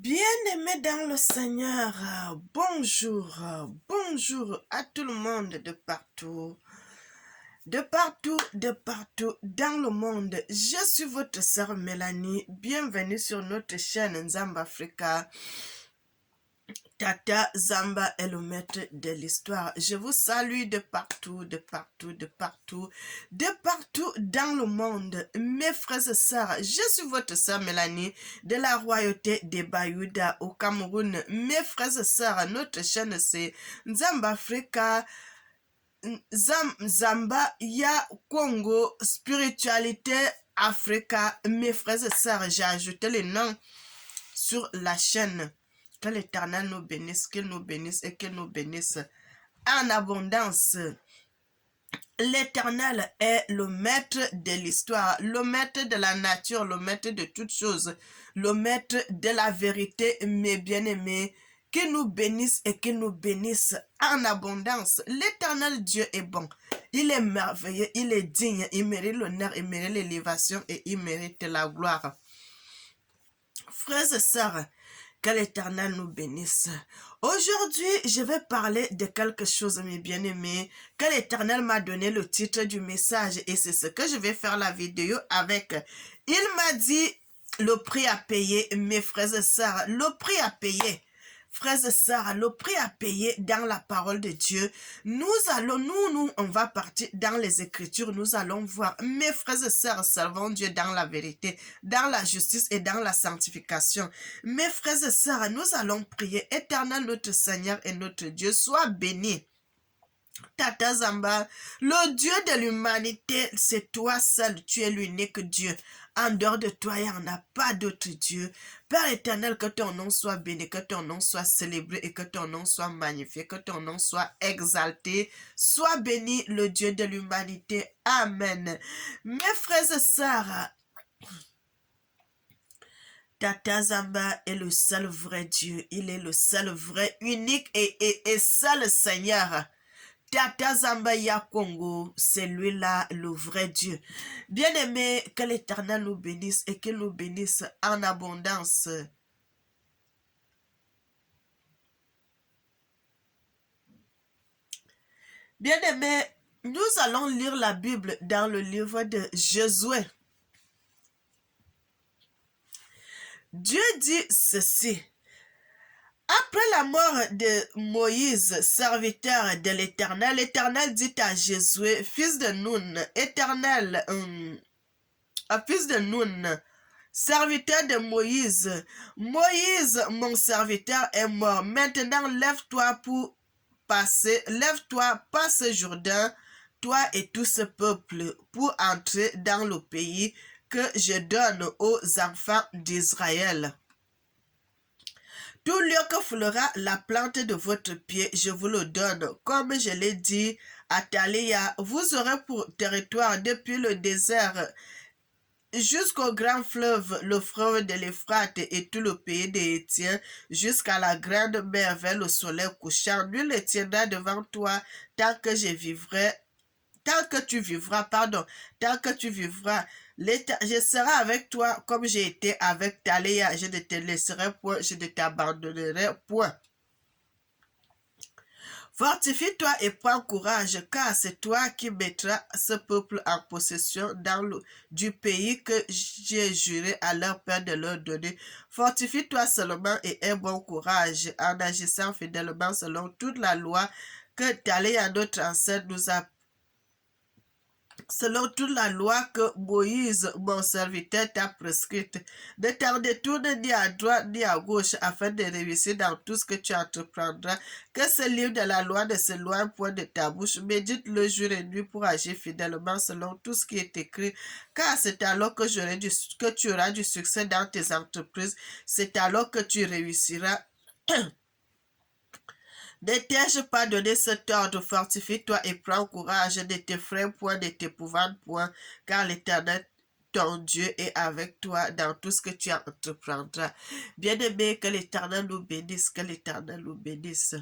Bien-aimés dans le Seigneur, bonjour, bonjour à tout le monde de partout dans le monde. Je suis votre sœur Mélanie. Bienvenue sur notre chaîne Nzamba Africa. Tata Zamba est le maître de l'histoire. Je vous salue de partout dans le monde. Mes frères et sœurs, je suis votre sœur Mélanie de la royauté des Bayouda au Cameroun. Mes frères et sœurs, notre chaîne c'est Nzamba Africa, Zamba Ya Congo, spiritualité Africa. Mes frères et sœurs, j'ai ajouté les noms sur la chaîne. Que l'Éternel nous bénisse, qu'il nous bénisse et qu'il nous bénisse en abondance. L'Éternel est le maître de l'histoire, le maître de la nature, le maître de toutes choses, le maître de la vérité, mes bien-aimés. Qu'il nous bénisse et qu'il nous bénisse en abondance. L'Éternel Dieu est bon. Il est merveilleux, il est digne, il mérite l'honneur, il mérite l'élévation et il mérite la gloire. Frères et sœurs, que l'Éternel nous bénisse. Aujourd'hui, je vais parler de quelque chose, mes bien-aimés, que l'Éternel m'a donné le titre du message et c'est ce que je vais faire la vidéo avec. Il m'a dit le prix à payer, mes frères et sœurs, le prix à payer. Frères et sœurs, le prix à payer dans la parole de Dieu. Nous, on va partir dans les Écritures. Nous allons voir, mes frères et sœurs, servons Dieu dans la vérité, dans la justice et dans la sanctification. Mes frères et sœurs, nous allons prier. Éternel notre Seigneur et notre Dieu, sois béni. Tata Zamba, le Dieu de l'humanité, c'est toi seul, tu es l'unique Dieu. En dehors de toi, il n'y en a pas d'autre Dieu. Père éternel, que ton nom soit béni, que ton nom soit célébré et que ton nom soit magnifié, que ton nom soit exalté. Sois béni, le Dieu de l'humanité. Amen. Mes frères et sœurs, Tata Zamba est le seul vrai Dieu. Il est le seul vrai, unique et seul Seigneur. Tata Zamba Ya Congo, c'est lui-là le vrai Dieu. Bien-aimé, que l'Éternel nous bénisse et qu'il nous bénisse en abondance. Bien-aimé, nous allons lire la Bible dans le livre de Josué. Dieu dit ceci. Après la mort de Moïse, serviteur de l'Éternel, l'Éternel dit à Josué, fils de Nun, fils de Nun, serviteur de Moïse, Moïse, mon serviteur, est mort. Maintenant, lève-toi pour passer, lève-toi, passe Jourdain, toi et tout ce peuple, pour entrer dans le pays que je donne aux enfants d'Israël. Tout lieu que foulera la plante de votre pied, je vous le donne. Comme je l'ai dit à Talia, vous aurez pour territoire depuis le désert jusqu'au grand fleuve, le fleuve de l'Euphrate et tout le pays des Hétiens, jusqu'à la grande mer vers le soleil couchant. Nul ne tiendra devant toi tant que je vivrai. Tant que tu vivras, je serai avec toi comme j'ai été avec Taléa. Je ne te laisserai point, je ne t'abandonnerai point. Fortifie-toi et prends courage, car c'est toi qui mettras ce peuple en possession du pays que j'ai juré à leur père de leur donner. Fortifie-toi seulement et aie bon courage en agissant fidèlement selon toute la loi que Taléa, notre ancêtre, nous a selon toute la loi que Moïse, mon serviteur, t'a prescrite. Ne t'en détourne ni à droite ni à gauche afin de réussir dans tout ce que tu entreprendras. Que ce livre de la loi ne s'éloigne point de ta bouche. Médite le jour et nuit pour agir fidèlement selon tout ce qui est écrit. Car c'est alors que tu auras du succès dans tes entreprises. C'est alors que tu réussiras. Ne t'ai-je pas donné cet ordre? Fortifie-toi et prends courage, ne t'effraie point, ne t'épouvante point, car l'Éternel, ton Dieu, est avec toi dans tout ce que tu entreprendras. Bien-aimé, que l'Éternel nous bénisse, que l'Éternel nous bénisse.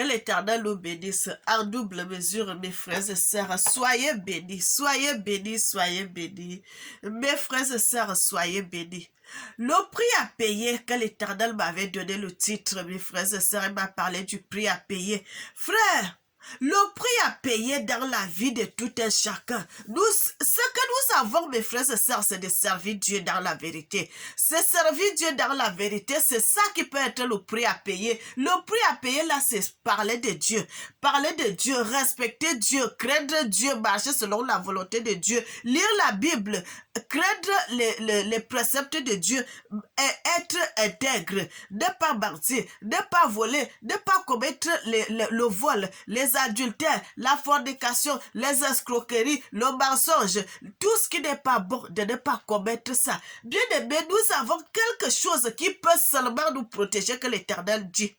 Que l'Éternel nous bénisse en double mesure, mes frères et sœurs. Soyez bénis, soyez bénis, soyez bénis. Mes frères et sœurs, soyez bénis. Le prix à payer que l'Éternel m'avait donné le titre, mes frères et sœurs, il m'a parlé du prix à payer. Frère, le prix à payer dans la vie de tout un chacun. Ce que nous avons, mes frères et sœurs, c'est de servir Dieu dans la vérité. C'est servir Dieu dans la vérité, c'est ça qui peut être le prix à payer. Le prix à payer, là, c'est parler de Dieu. Parler de Dieu, respecter Dieu, craindre Dieu, marcher selon la volonté de Dieu, lire la Bible, craindre les préceptes de Dieu, et être intègre, ne pas mentir, ne pas voler, ne pas commettre le vol, les adultères, la fornication, les escroqueries, le mensonge, tout ce qui n'est pas bon, de ne pas commettre ça. Bien aimé, nous avons quelque chose qui peut seulement nous protéger, que l'Éternel dit.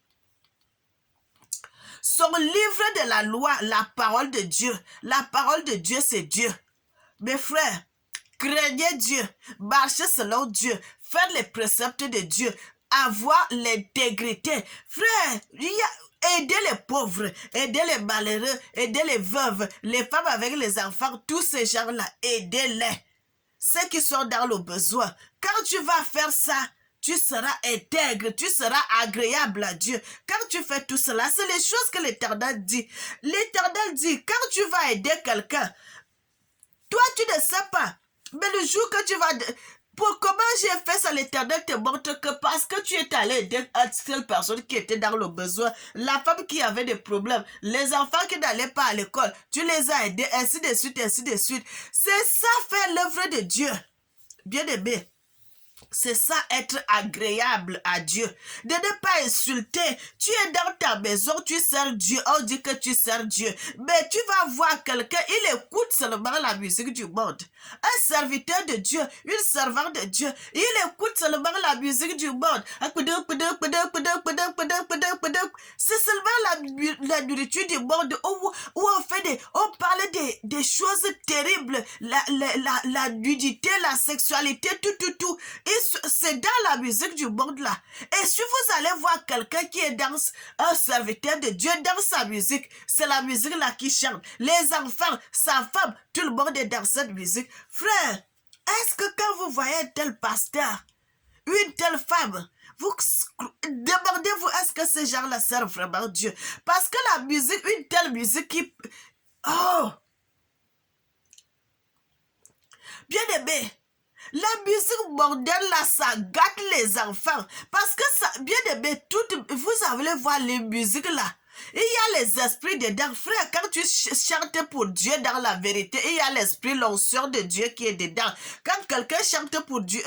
Son livre de la loi, la parole de Dieu. La parole de Dieu, c'est Dieu. Mes frères, craignez Dieu, marchez selon Dieu, faites les préceptes de Dieu, avoir l'intégrité. Frère, aider les pauvres, aider les malheureux, aider les veuves, les femmes avec les enfants, tous ces gens-là, aidez-les. Ceux qui sont dans le besoin. Quand tu vas faire ça, tu seras intègre, tu seras agréable à Dieu. Quand tu fais tout cela, c'est les choses que l'Éternel dit. L'Éternel dit, quand tu vas aider quelqu'un, toi tu ne sais pas, mais le jour que tu vas... Comment j'ai fait ça, l'Éternel te montre que parce que tu es allé aider une seule personne qui était dans le besoin, la femme qui avait des problèmes, les enfants qui n'allaient pas à l'école, tu les as aidés, ainsi de suite, ainsi de suite. C'est ça faire l'œuvre de Dieu. Bien aimé. C'est ça, être agréable à Dieu. De ne pas insulter. Tu es dans ta maison, tu sers Dieu. On dit que tu sers Dieu. Mais tu vas voir quelqu'un, il écoute seulement la musique du monde. Un serviteur de Dieu, une servante de Dieu, il écoute seulement la musique du monde. C'est seulement la nourriture du monde où on parle des choses terribles. La nudité, la sexualité, tout. C'est dans la musique du monde là. Et si vous allez voir quelqu'un qui est dans un serviteur de Dieu dans sa musique, c'est la musique là qui chante. Les enfants, sa femme, tout le monde est dans cette musique. Frère, est-ce que quand vous voyez un tel pasteur, une telle femme, vous demandez-vous est-ce que ces gens-là servent vraiment Dieu? Parce que la musique, une telle musique qui... Oh! Bien aimé, la musique mondaine là, ça gâte les enfants. Parce que ça, bien aimé, vous allez voir les musiques là. Il y a les esprits dedans. Frère, quand tu chantes pour Dieu dans la vérité, il y a l'esprit, l'onction de Dieu qui est dedans. Quand quelqu'un chante pour Dieu,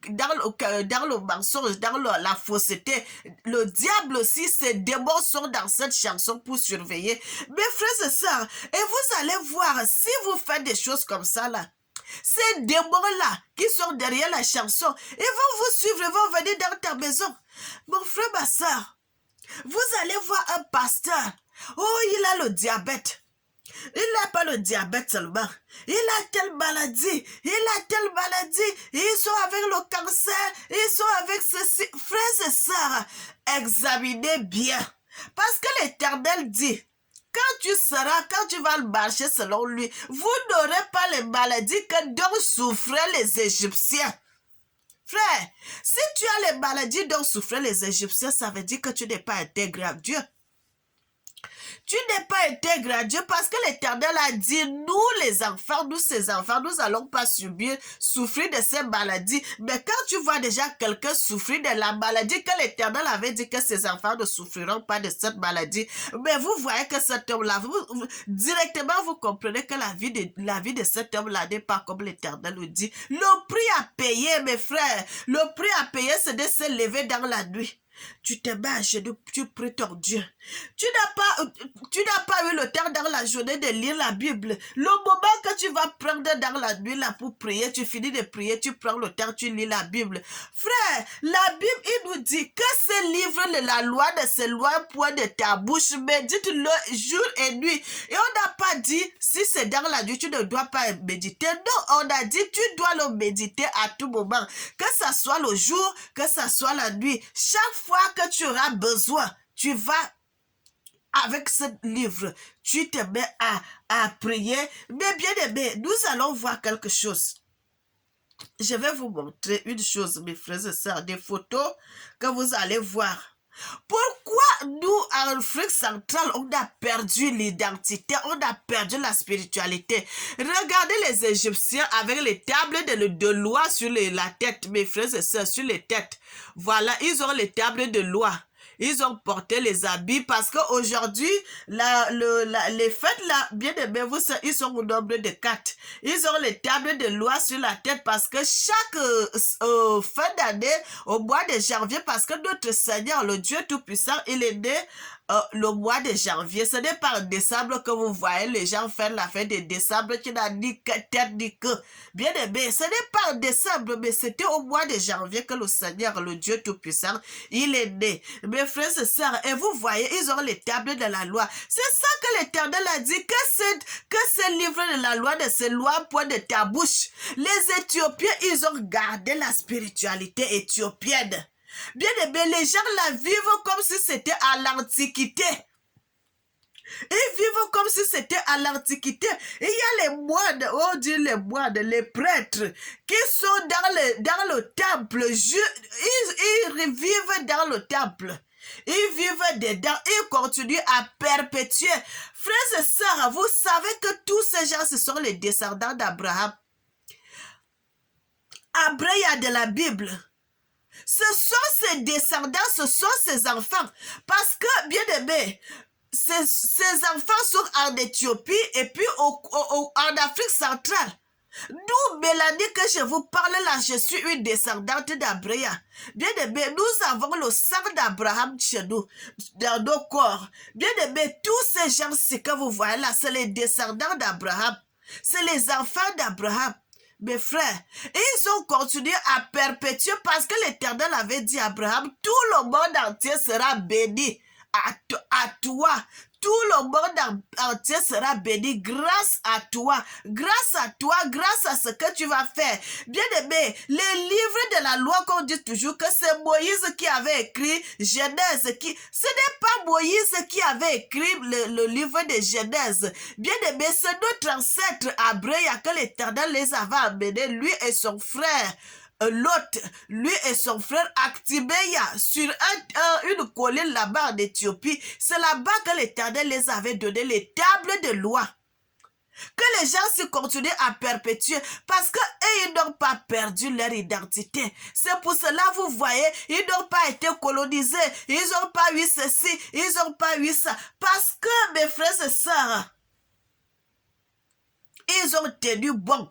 dans le mensonge, dans la fausseté, le diable aussi, ses démons sont dans cette chanson pour surveiller. Mes frères et sœurs, et vous allez voir, si vous faites des choses comme ça là, ces démons-là qui sont derrière la chanson, ils vont vous suivre, ils vont venir dans ta maison. Mon frère, ma soeur, vous allez voir un pasteur. Oh, il a le diabète. Il n'a pas le diabète seulement. Il a telle maladie. Ils sont avec le cancer. Ils sont avec ceci. Frères et sœurs, examinez bien. Parce que l'Éternel dit, quand tu vas marcher selon lui, vous n'aurez pas les maladies dont souffraient les Égyptiens. Frère, si tu as les maladies dont souffraient les Égyptiens, ça veut dire que tu n'es pas intégré à Dieu. Tu n'es pas intègre à Dieu parce que l'Éternel a dit, nous les enfants, nous ces enfants, nous n'allons pas souffrir de ces maladies. Mais quand tu vois déjà quelqu'un souffrir de la maladie, que l'Éternel avait dit que ses enfants ne souffriront pas de cette maladie, mais vous voyez que cet homme-là, directement vous comprenez que la vie de cet homme-là n'est pas comme l'Éternel le dit. Le prix à payer, mes frères, le prix à payer, c'est de se lever dans la nuit. Tu te mets à genoux, tu pries ton Dieu. Tu n'as pas eu le temps dans la journée de lire la Bible. Le moment que tu vas prendre dans la nuit là pour prier, tu finis de prier, tu prends le temps, tu lis la Bible. Frère, la Bible, il nous dit que ce livre de la loi ne s'éloigne point de ta bouche, médite-le jour et nuit. Et on n'a pas dit, si c'est dans la nuit, tu ne dois pas méditer. Non, on a dit, tu dois le méditer à tout moment. Que ça soit le jour, que ça soit la nuit. Chaque fois que tu auras besoin, tu vas avec ce livre, tu te mets à prier. Mais bien aimé, nous allons voir quelque chose. Je vais vous montrer une chose, mes frères et sœurs, des photos que vous allez voir. Pourquoi nous, en Afrique centrale, on a perdu l'identité, on a perdu la spiritualité? Regardez les Égyptiens avec les tables de loi sur la tête, mes frères et sœurs, sur les têtes. Voilà, ils ont les tables de loi. Ils ont porté les habits parce qu'aujourd'hui, les fêtes là, bien aimés, vous savez, ils sont au nombre de 4. Ils ont les tables de loi sur la tête parce que chaque fin d'année, au mois de janvier, parce que notre Seigneur, le Dieu Tout-Puissant, il est né le mois de janvier. Ce n'est pas en décembre que vous voyez les gens faire la fête de décembre qui n'a ni tête ni queue. Bien aimé, ce n'est pas en décembre, mais c'était au mois de janvier que le Seigneur, le Dieu Tout-Puissant, il est né. Mes frères et sœurs, et vous voyez, ils ont les tables de la loi. C'est ça que l'Éternel a dit, que ce livre de la loi ne se loin point de ta bouche. Les Éthiopiens, ils ont gardé la spiritualité éthiopienne. Bien aimé, les gens la vivent comme si c'était à l'Antiquité. Ils vivent comme si c'était à l'Antiquité. Il y a les moines, on dit les moines, les prêtres, qui sont dans le temple. Ils vivent dans le temple. Ils vivent dedans. Ils continuent à perpétuer. Frères et sœurs, vous savez que tous ces gens, ce sont les descendants d'Abraham. Abraham de la Bible. Ce sont ses descendants, ce sont ses enfants. Parce que, bien aimé, ces enfants sont en Éthiopie et puis en Afrique centrale. Nous, Mélanie, que je vous parle là, je suis une descendante d'Abraham. Bien aimé, nous avons le sang d'Abraham chez nous, dans nos corps. Bien aimé, tous ces gens-ci que vous voyez là, c'est les descendants d'Abraham. C'est les enfants d'Abraham. Mes frères, ils ont continué à perpétuer parce que l'Éternel avait dit à Abraham, tout le monde entier sera béni à toi. Tout le monde entier sera béni grâce à toi, grâce à ce que tu vas faire. Bien aimé, les livres de la loi qu'on dit toujours que c'est Moïse qui avait écrit Genèse. Ce n'est pas Moïse qui avait écrit le livre de Genèse. Bien aimé, c'est notre ancêtre Abraham que l'Éternel les avait amenés, lui et son frère. Lot, lui et son frère Actibeya, sur une colline là-bas en Éthiopie. C'est là-bas que l'Éternel les avait donné les tables de loi. Que les gens se continuent à perpétuer parce qu'ils n'ont pas perdu leur identité. C'est pour cela, vous voyez, ils n'ont pas été colonisés. Ils n'ont pas eu ceci, ils n'ont pas eu ça. Parce que, mes frères et sœurs, ils ont tenu bon.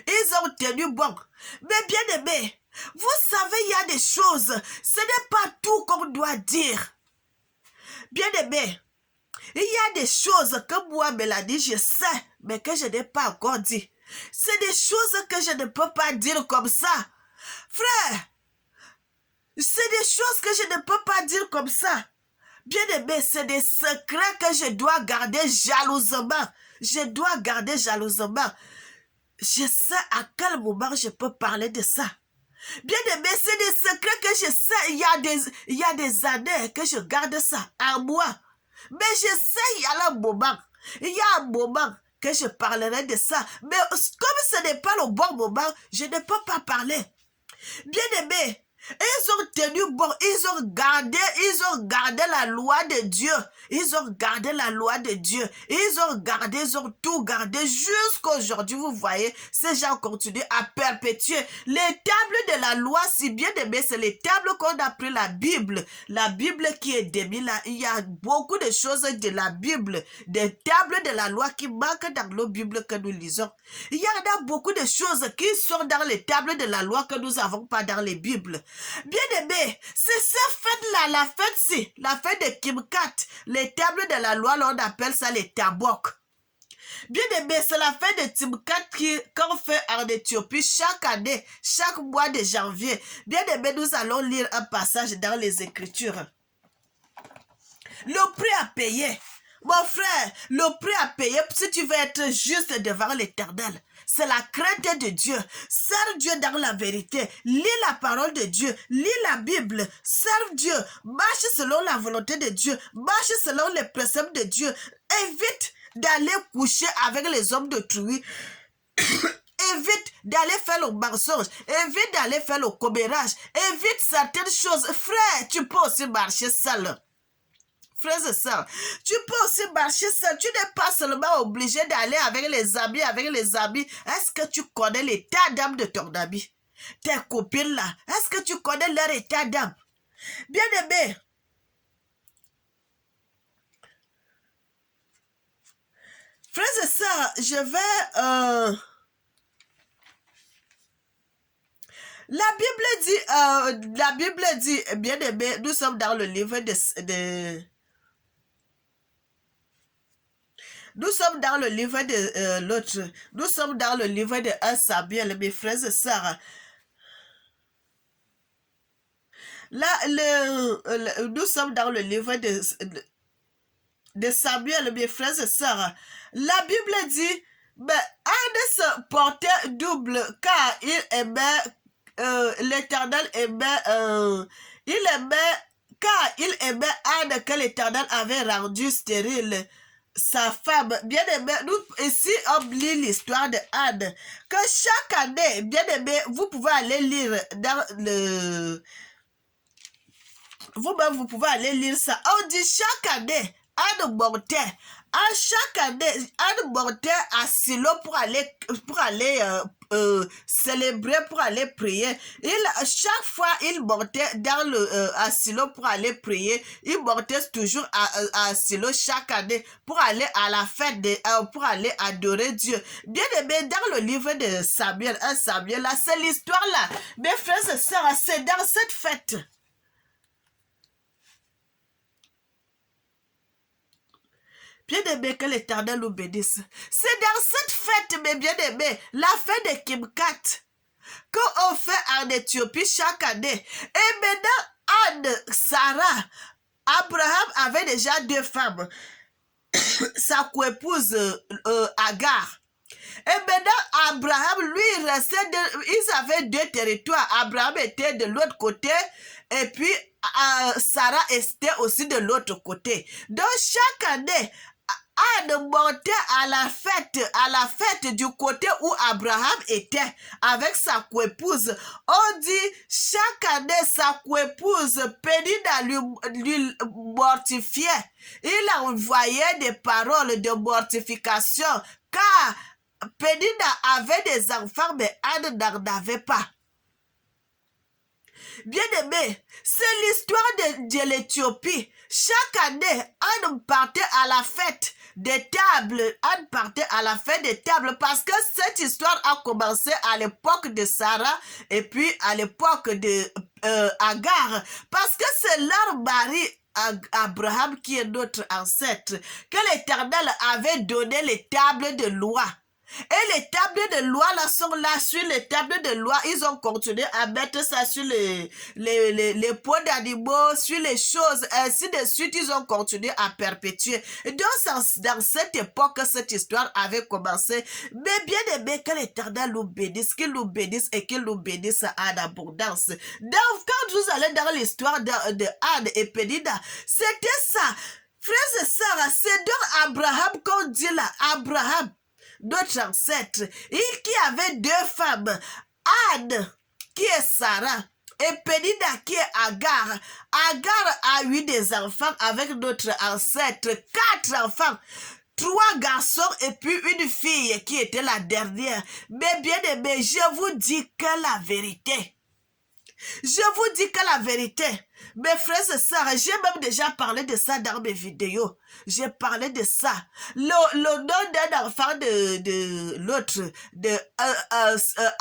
Ils ont tenu bon. Mais bien aimé, vous savez, il y a des choses. Ce n'est pas tout qu'on doit dire. Bien aimé, il y a des choses que moi, Mélanie, je sais, mais que je n'ai pas encore dit. C'est des choses que je ne peux pas dire comme ça. Frère, c'est des choses que je ne peux pas dire comme ça. Bien aimé, c'est des secrets que je dois garder jalousement. Je dois garder jalousement. Je sais à quel moment je peux parler de ça. Bien aimé, c'est des secrets que je sais. Il y a des années que je garde ça en moi. Mais je sais, il y a un moment. Il y a un moment que je parlerai de ça. Mais comme ce n'est pas le bon moment, je ne peux pas parler. Bien aimé, ils ont tenu bon, ils ont gardé la loi de Dieu. Ils ont gardé la loi de Dieu. Ils ont tout gardé jusqu'à aujourd'hui. Vous voyez, ces gens continuent à perpétuer les tables de la loi. Si bien aimé, c'est les tables qu'on a pris la Bible. La Bible qui est démise là. Il y a beaucoup de choses de la Bible, des tables de la loi qui manquent dans nos Bibles que nous lisons. Il y en a beaucoup de choses qui sont dans les tables de la loi que nous n'avons pas dans les Bibles. Bien aimé, c'est cette fête-là, la fête de Kimkat, les tables de la loi, on appelle ça les tabok. Bien aimé, c'est la fête de Timkat qu'on fait en Éthiopie chaque année, chaque mois de janvier. Bien aimé, nous allons lire un passage dans les Écritures. Le prix à payer. Mon frère, le prix à payer si tu veux être juste devant l'Éternel. c'est la crainte de Dieu. Serve Dieu dans la vérité. Lis la parole de Dieu. Lis la Bible. Serve Dieu. Marche selon la volonté de Dieu. Marche selon les préceptes de Dieu. Évite d'aller coucher avec les hommes d'autrui. Évite d'aller faire le mensonge. Évite d'aller faire le commérage. Évite certaines choses. Frère, tu peux aussi marcher seul. Frères et sœurs, tu peux aussi marcher seul. Tu n'es pas seulement obligé d'aller avec les amis, Est-ce que tu connais l'état d'âme de ton ami? Tes copines là, est-ce que tu connais leur état d'âme? Bien aimé, frères et sœurs, la Bible dit, bien aimé, nous sommes dans le livre Nous sommes dans le livre de l'autre. Nous sommes dans le livre de 1 Samuel, mes frères et sœurs. Là, nous sommes dans le livre de Samuel, mes frères et sœurs. La Bible dit, mais Anne se portait double car il aimait, l'Éternel aimait, car il aimait Anne que l'Éternel avait rendu stérile. Sa femme, bien aimé, nous ici on lit l'histoire de Anne, que chaque année, bien aimé, vous pouvez aller lire dans le... Vous-même, vous pouvez aller lire ça. On dit chaque année, Anne montait. À chaque année, Anne montait à Silo pour aller célébrer, pour aller prier. Chaque fois, il montait à Silo pour aller prier. Il montait toujours à Silo chaque année pour aller à la fête, pour aller adorer Dieu. Bien aimé, dans le livre de Samuel, 1 Samuel, là, c'est l'histoire là. Mes frères et sœurs, c'est dans cette fête. Bien-aimé, que l'Éternel nous bénisse. C'est dans cette fête, mes bien-aimés, la fête de Kimkat, qu'on fait en Éthiopie chaque année. Et maintenant, Anne, Sarah, Abraham avait déjà 2 femmes. Sa coépouse Agar. Et maintenant, Abraham, lui, ils avaient 2 territoires. Abraham était de l'autre côté, et puis Sarah était aussi de l'autre côté. Donc, chaque année, Anne montait à la fête du côté où Abraham était, avec sa coépouse. On dit, chaque année, sa coépouse, Pénina lui mortifiait. Il envoyait des paroles de mortification, car Pénina avait des enfants, mais Anne n'en avait pas. Bien aimé, c'est l'histoire de l'Éthiopie. Chaque année, Anne partait à la fête des tables. Anne partait à la fête des tables parce que cette histoire a commencé à l'époque de Sarah et puis à l'époque de Agar. Parce que c'est leur mari Abraham qui est notre ancêtre, que l'Éternel avait donné les tables de loi. Et les tables de loi là sont là sur les tables de loi. Ils ont continué à mettre ça sur les peaux d'animaux, sur les choses, ainsi de suite. Ils ont continué à perpétuer. Et donc, dans cette époque, cette histoire avait commencé. Mais bien aimé, que l'Éternel nous bénisse, qu'il nous bénisse et qu'il nous bénisse en abondance. Donc, quand vous allez dans l'histoire de Anne et Pénina, c'était ça. Frères et sœurs, c'est dans Abraham qu'on dit là, Abraham, notre ancêtre, qui avait 2 femmes, Anne, qui est Sarah, et Pénina, qui est Agar. Agar a eu des enfants avec notre ancêtre, 4 enfants, 3 garçons et puis une fille qui était la dernière. Mais bien aimé, je vous dis que la vérité, mes frères et sœurs, j'ai même déjà parlé de ça dans mes vidéos. J'ai parlé de ça. Le nom d'un enfant de l'autre, de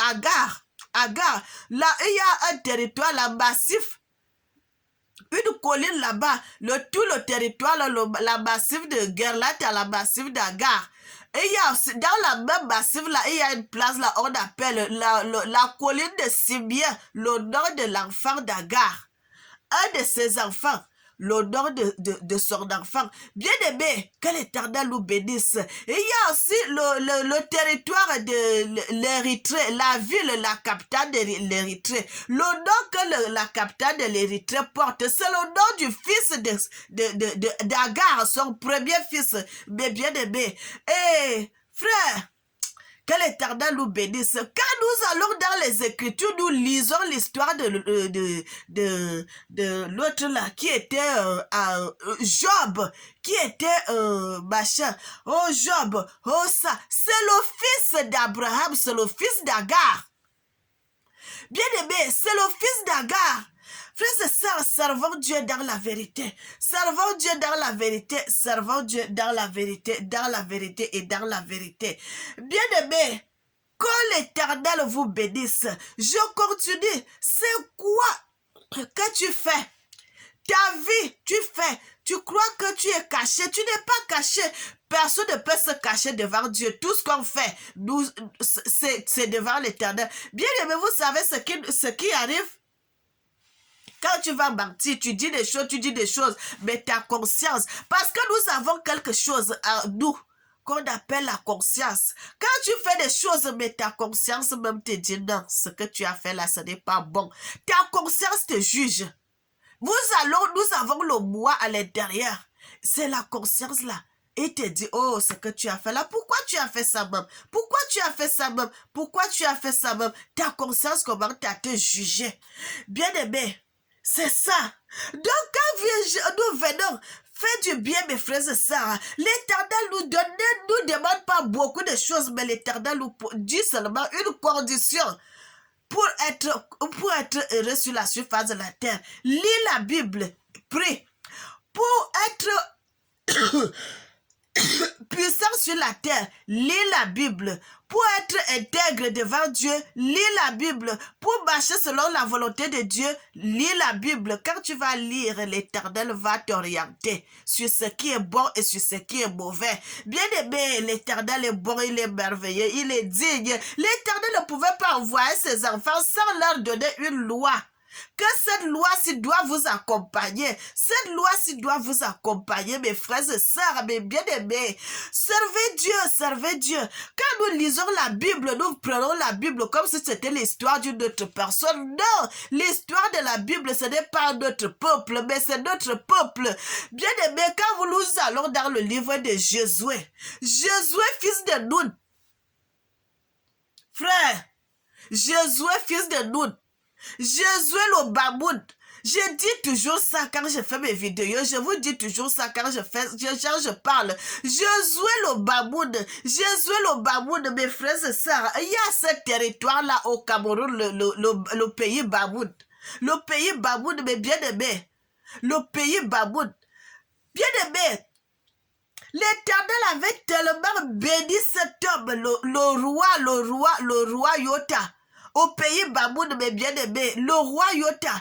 Agar. Agar, là, il y a un territoire là massif. Une colline là-bas, tout le territoire, la massif de Gerlat et la massif d'Agar. Et il y a aussi, dans la même massif là, il y a une place là, on appelle la colline de Sibien, le nom de l'enfant d'Agar. Un de ses enfants, l'odeur de son enfant. Bien-aimé, que l'Éternel nous bénisse. Et il y a aussi le territoire de l'Érythrée, la ville, la capitale de l'Érythrée. Le nom que la capitale de l'Érythrée porte, c'est le nom du fils d'Agar, son premier fils. Mais bien-aimé, et frère, que l'Éternel nous bénisse. Quand nous allons dans les Écritures, nous lisons l'histoire de l'autre là, qui était Job, qui était machin. Oh Job, oh ça. C'est le fils d'Abraham, c'est le fils d'Agar. Bien-aimé, c'est le fils d'Agar. Frères et sœurs, servons Dieu dans la vérité. Servons Dieu dans la vérité. Servons Dieu dans la vérité, dans la vérité et dans la vérité. Bien-aimés, que l'Éternel vous bénisse. Je continue. C'est quoi que tu fais? Ta vie, tu fais. Tu crois que tu es caché. Tu n'es pas caché. Personne ne peut se cacher devant Dieu. Tout ce qu'on fait, c'est devant l'Éternel. Bien-aimés, vous savez ce qui arrive? Quand tu vas mentir, tu dis des choses, mais ta conscience, parce que nous avons quelque chose en nous qu'on appelle la conscience. Quand tu fais des choses, mais ta conscience même te dit non, ce que tu as fait là, ce n'est pas bon. Ta conscience te juge. Nous avons le moi à l'intérieur. C'est la conscience là. Et te dit, oh, ce que tu as fait là, pourquoi tu as fait ça même? Pourquoi tu as fait ça même? Pourquoi tu as fait ça même? Ta conscience commence à te juger. Bien-aimé, c'est ça. Donc, quand nous venons, faites du bien, mes frères et sœurs. L'Éternel nous demande pas beaucoup de choses, mais l'Éternel nous dit seulement une condition pour être heureux sur la surface de la terre. Lis la Bible, prie. Pour être puissant sur la terre, lis la Bible. Pour être intègre devant Dieu, lis la Bible. Pour marcher selon la volonté de Dieu, lis la Bible. Quand tu vas lire, l'Éternel va t'orienter sur ce qui est bon et sur ce qui est mauvais. Bien-aimé, l'Éternel est bon, il est merveilleux, il est digne. L'Éternel ne pouvait pas envoyer ses enfants sans leur donner une loi. Que cette loi-ci doit vous accompagner. Cette loi-ci doit vous accompagner, mes frères et sœurs, mes bien-aimés. Servez Dieu, servez Dieu. Quand nous lisons la Bible, nous prenons la Bible comme si c'était l'histoire d'une autre personne. Non, l'histoire de la Bible, ce n'est pas notre peuple, mais c'est notre peuple. Bien-aimés, quand nous allons dans le livre de Josué, fils de Nun, frère, Josué, fils de Nun, Josué le Bamoun. Je dis toujours ça quand je fais mes vidéos. Je vous dis toujours ça quand je parle. Josué le Bamoun, mes frères et sœurs. Il y a ce territoire-là au Cameroun, le pays Bamoun. Le pays Bamoun, mes bien-aimés. Le pays Bamoun. Bien-aimés. L'Éternel avait tellement béni cet homme, le roi Yota. Au pays Bamoun, mes bien-aimés, le roi Yota.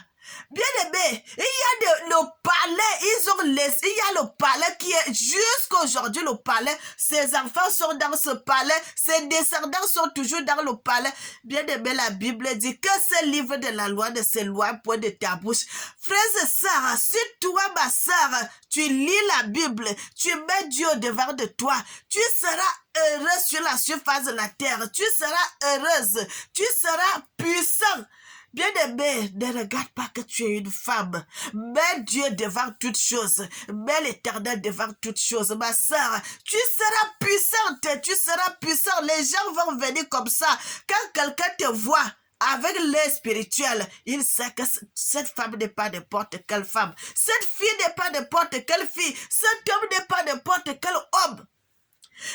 Bien-aimés, il y a le palais, il y a le palais qui est jusqu'aujourd'hui le palais. Ses enfants sont dans ce palais, ses descendants sont toujours dans le palais. Bien-aimés, la Bible dit que ce livre de la loi ne s'éloigne point de ta bouche. Frères et sœurs, si toi, ma sœur, tu lis la Bible, tu mets Dieu devant de toi, tu seras heureux sur la surface de la terre, tu seras heureuse, tu seras puissant. Bien-aimé, ne regarde pas que tu es une femme. Mets Dieu devant toutes choses. Mets l'Éternel devant toutes choses. Ma sœur, tu seras puissante. Tu seras puissant. Les gens vont venir comme ça. Quand quelqu'un te voit avec l'œil spirituel, il sait que cette femme n'est pas n'importe quelle femme. Cette fille n'est pas n'importe quelle fille. Cet homme n'est pas n'importe quel homme.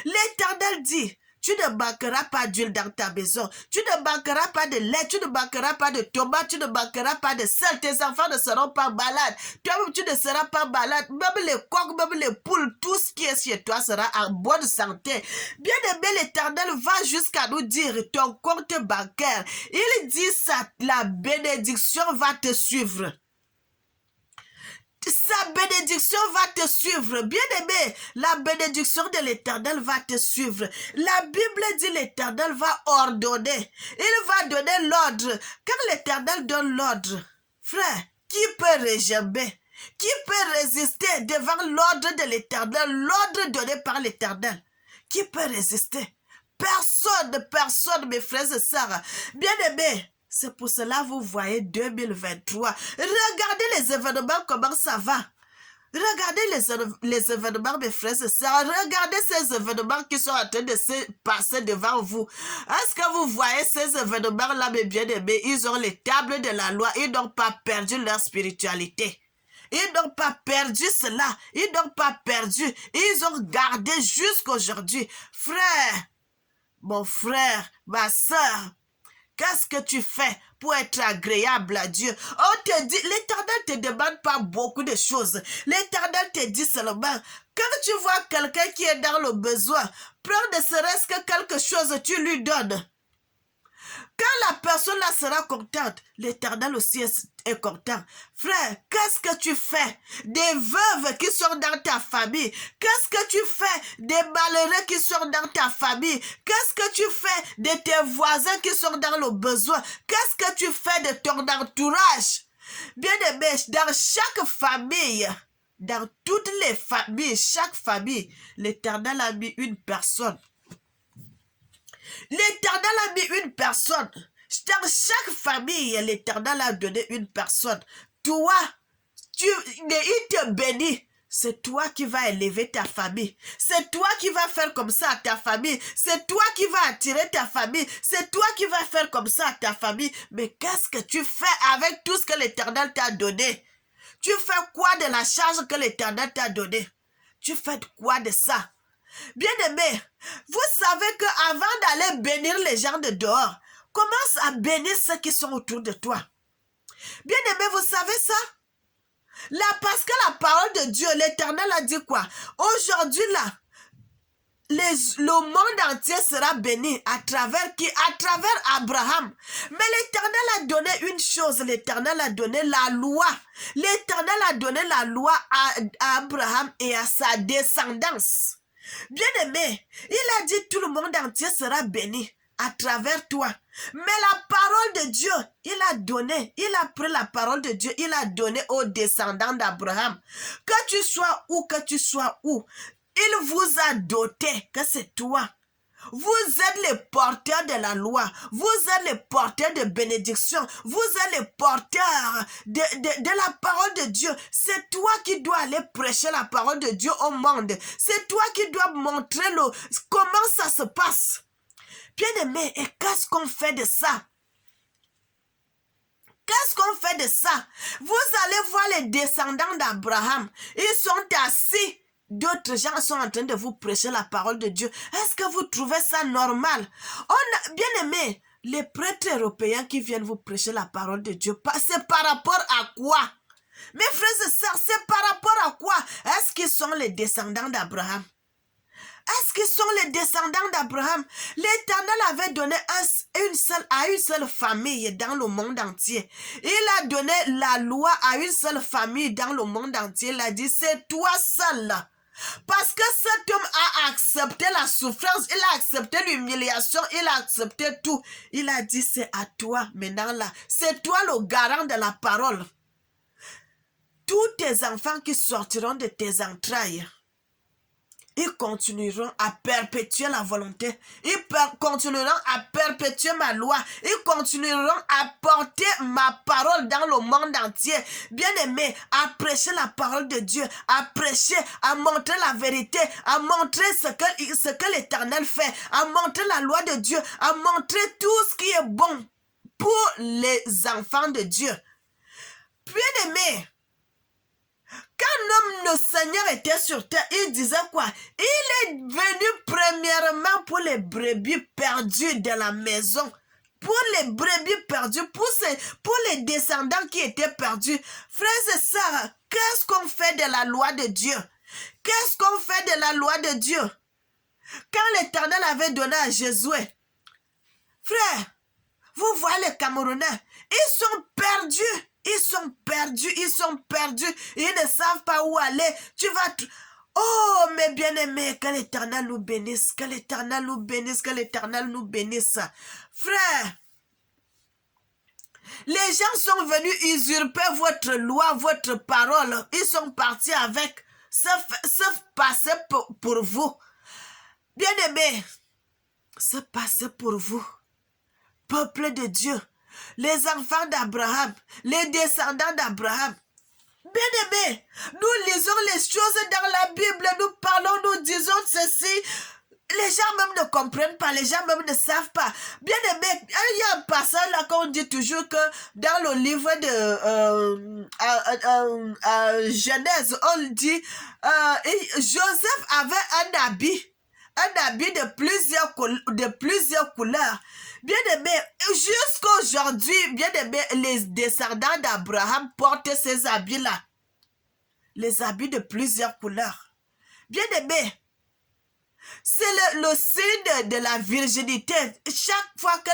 L'Éternel dit, tu ne manqueras pas d'huile dans ta maison. Tu ne manqueras pas de lait. Tu ne manqueras pas de tomates. Tu ne manqueras pas de sel. Tes enfants ne seront pas malades. Toi-même, tu ne seras pas malade. Même les coqs, même les poules, tout ce qui est chez toi sera en bonne santé. Bien-aimé, l'Éternel va jusqu'à nous dire ton compte bancaire. Il dit ça, la bénédiction va te suivre. Sa bénédiction va te suivre. Bien-aimé, la bénédiction de l'Éternel va te suivre. La Bible dit l'Éternel va ordonner. Il va donner l'ordre. Quand l'Éternel donne l'ordre, frère, qui peut réjamber? Qui peut résister devant l'ordre de l'Éternel, l'ordre donné par l'Éternel? Qui peut résister? Personne, personne, mes frères et sœurs. Bien-aimés, c'est pour cela que vous voyez 2023. Regardez les événements, comment ça va. Regardez les événements, mes frères et sœurs. Regardez ces événements qui sont en train de se passer devant vous. Est-ce que vous voyez ces événements-là, mes bien-aimés? Ils ont les tables de la loi. Ils n'ont pas perdu leur spiritualité. Ils n'ont pas perdu cela. Ils n'ont pas perdu. Ils ont gardé jusqu'aujourd'hui. Frère, mon frère, ma soeur, qu'est-ce que tu fais pour être agréable à Dieu? On te dit, l'Éternel ne te demande pas beaucoup de choses. L'Éternel te dit seulement, quand tu vois quelqu'un qui est dans le besoin, prends ne serait-ce que quelque chose, tu lui donnes. Quand la personne là sera contente, l'Éternel aussi est content. Frère, qu'est-ce que tu fais des veuves qui sont dans ta famille? Qu'est-ce que tu fais des malheureux qui sont dans ta famille? Qu'est-ce que tu fais de tes voisins qui sont dans le besoin? Qu'est-ce que tu fais de ton entourage? Bien-aimé, dans chaque famille, dans toutes les familles, chaque famille, l'Éternel a mis une personne. L'Éternel a mis une personne. Dans chaque famille, l'Éternel a donné une personne. Toi, il te bénit. C'est toi qui vas élever ta famille. C'est toi qui vas faire comme ça à ta famille. C'est toi qui vas attirer ta famille. C'est toi qui vas faire comme ça à ta famille. Mais qu'est-ce que tu fais avec tout ce que l'Éternel t'a donné? Tu fais quoi de la charge que l'Éternel t'a donnée? Tu fais quoi de ça? Bien-aimé, vous savez qu'avant d'aller bénir les gens de dehors, commence à bénir ceux qui sont autour de toi. Bien-aimé, vous savez ça? Là, parce que la parole de Dieu, l'Éternel a dit quoi? Aujourd'hui, là, le monde entier sera béni à travers qui? À travers Abraham. Mais l'Éternel a donné une chose, l'Éternel a donné la loi. L'Éternel a donné la loi à Abraham et à sa descendance. Bien-aimé, il a dit tout le monde entier sera béni à travers toi. Mais la parole de Dieu, il a pris la parole de Dieu, il a donné aux descendants d'Abraham. Que tu sois où, il vous a doté, que c'est toi. Vous êtes les porteurs de la loi. Vous êtes les porteurs de bénédiction. Vous êtes les porteurs de la parole de Dieu. C'est toi qui dois aller prêcher la parole de Dieu au monde. C'est toi qui dois montrer comment ça se passe. Bien-aimé, et qu'est-ce qu'on fait de ça? Qu'est-ce qu'on fait de ça? Vous allez voir les descendants d'Abraham. Ils sont assis. D'autres gens sont en train de vous prêcher la parole de Dieu. Est-ce que vous trouvez ça normal? Bien aimé, les prêtres européens qui viennent vous prêcher la parole de Dieu, c'est par rapport à quoi? Mes frères et sœurs, c'est par rapport à quoi? Est-ce qu'ils sont les descendants d'Abraham? Est-ce qu'ils sont les descendants d'Abraham? L'Éternel avait donné à une seule famille dans le monde entier. Il a donné la loi à une seule famille dans le monde entier. Il a dit, c'est toi seul. Parce que cet homme a accepté la souffrance, il a accepté l'humiliation, il a accepté tout. Il a dit, c'est à toi maintenant là. C'est toi le garant de la parole. Tous tes enfants qui sortiront de tes entrailles, ils continueront à perpétuer la volonté. Ils continueront à perpétuer ma loi. Ils continueront à porter ma parole dans le monde entier. Bien-aimé, à prêcher la parole de Dieu, à prêcher, à montrer la vérité, à montrer ce que l'Éternel fait, à montrer la loi de Dieu, à montrer tout ce qui est bon pour les enfants de Dieu. Bien-aimé, quand le Seigneur était sur terre, il disait quoi? Il est venu premièrement pour les brebis perdues de la maison. Pour les brebis perdues, pour les descendants qui étaient perdus. Frères et sœurs, qu'est-ce qu'on fait de la loi de Dieu? Qu'est-ce qu'on fait de la loi de Dieu? Quand l'Éternel avait donné à Josué, frère, vous voyez les Camerounais, ils sont perdus. Ils sont perdus, ils ne savent pas où aller. Oh, mes bien-aimés, que l'Éternel nous bénisse, que l'Éternel nous bénisse, que l'Éternel nous bénisse. Frère, Les gens sont venus usurper votre loi, votre parole. Ils sont partis avec, se passer pour vous. Bien-aimés, se passer pour vous. Peuple de Dieu, les enfants d'Abraham, les descendants d'Abraham. Bien-aimés, nous lisons les choses dans la Bible, nous parlons, nous disons ceci. Les gens même ne comprennent pas, les gens même ne savent pas. Bien-aimés, il y a un passage là qu'on dit toujours que dans le livre de Genèse, on dit Joseph avait un habit de plusieurs couleurs. Bien-aimés, jusqu'à aujourd'hui, bien-aimés, les descendants d'Abraham portent ces habits-là. Les habits de plusieurs couleurs. Bien-aimés, c'est le signe de la virginité. Chaque fois que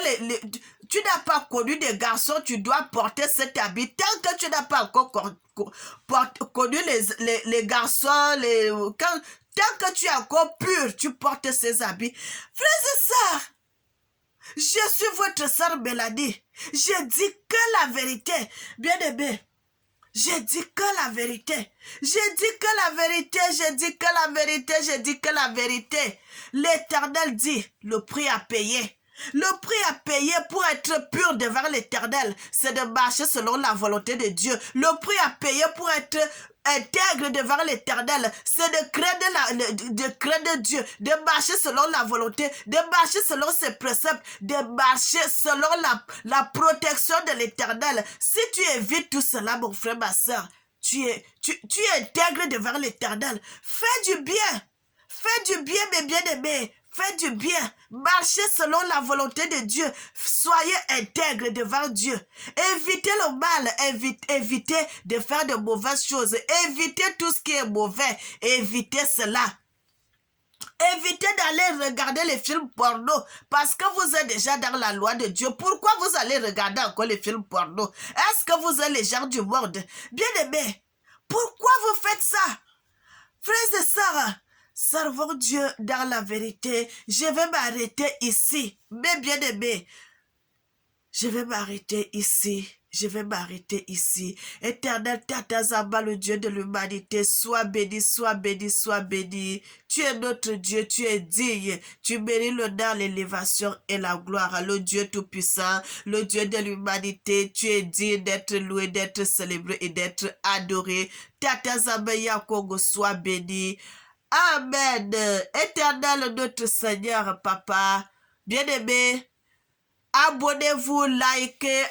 tu n'as pas connu des garçons, tu dois porter cet habit. Tant que tu n'as pas encore connu les garçons, tant que tu es encore pur, tu portes ces habits. Frères et sœurs, je suis votre sœur Mélanie. Je dis que la vérité. Bien-aimé, je dis que la vérité. Je dis que la vérité. Je dis que la vérité. Je dis que la vérité. L'Éternel dit, le prix à payer. Le prix à payer pour être pur devant l'Éternel, c'est de marcher selon la volonté de Dieu. Le prix à payer pour être intègre devant l'Éternel, c'est de craindre Dieu, de marcher selon la volonté, de marcher selon ses préceptes, de marcher selon la protection de l'Éternel. Si tu évites tout cela, mon frère, ma soeur, tu es intègre devant l'Éternel. Fais du bien. Fais du bien, mes bien-aimés. Faites du bien, marchez selon la volonté de Dieu, soyez intègres devant Dieu, évitez le mal, évitez de faire de mauvaises choses, évitez tout ce qui est mauvais, évitez cela. Évitez d'aller regarder les films porno parce que vous êtes déjà dans la loi de Dieu. Pourquoi vous allez regarder encore les films porno? Est-ce que vous êtes les gens du monde? Bien-aimés, pourquoi vous faites ça? Frères et sœurs, servons Dieu dans la vérité. Je vais m'arrêter ici. Mes bien-aimés, je vais m'arrêter ici. Je vais m'arrêter ici. Éternel Tata Zamba, le Dieu de l'humanité, sois béni, sois béni, sois béni. Tu es notre Dieu, tu es digne. Tu mérites l'honneur, l'élévation et la gloire. Le Dieu tout-puissant, le Dieu de l'humanité, tu es digne d'être loué, d'être célébré et d'être adoré. Tata Zamba Yakongo, sois béni. Amen. Éternel notre Seigneur, Papa, bien-aimé, abonnez-vous, likez,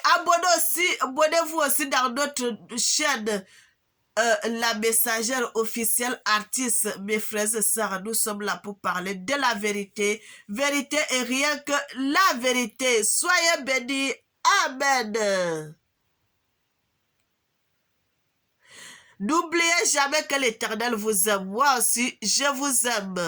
abonnez-vous aussi dans notre chaîne, la messagère officielle artiste. Mes frères et sœurs, nous sommes là pour parler de la vérité. Vérité et rien que la vérité. Soyez bénis. Amen. N'oubliez jamais que l'Éternel vous aime. Moi aussi, je vous aime.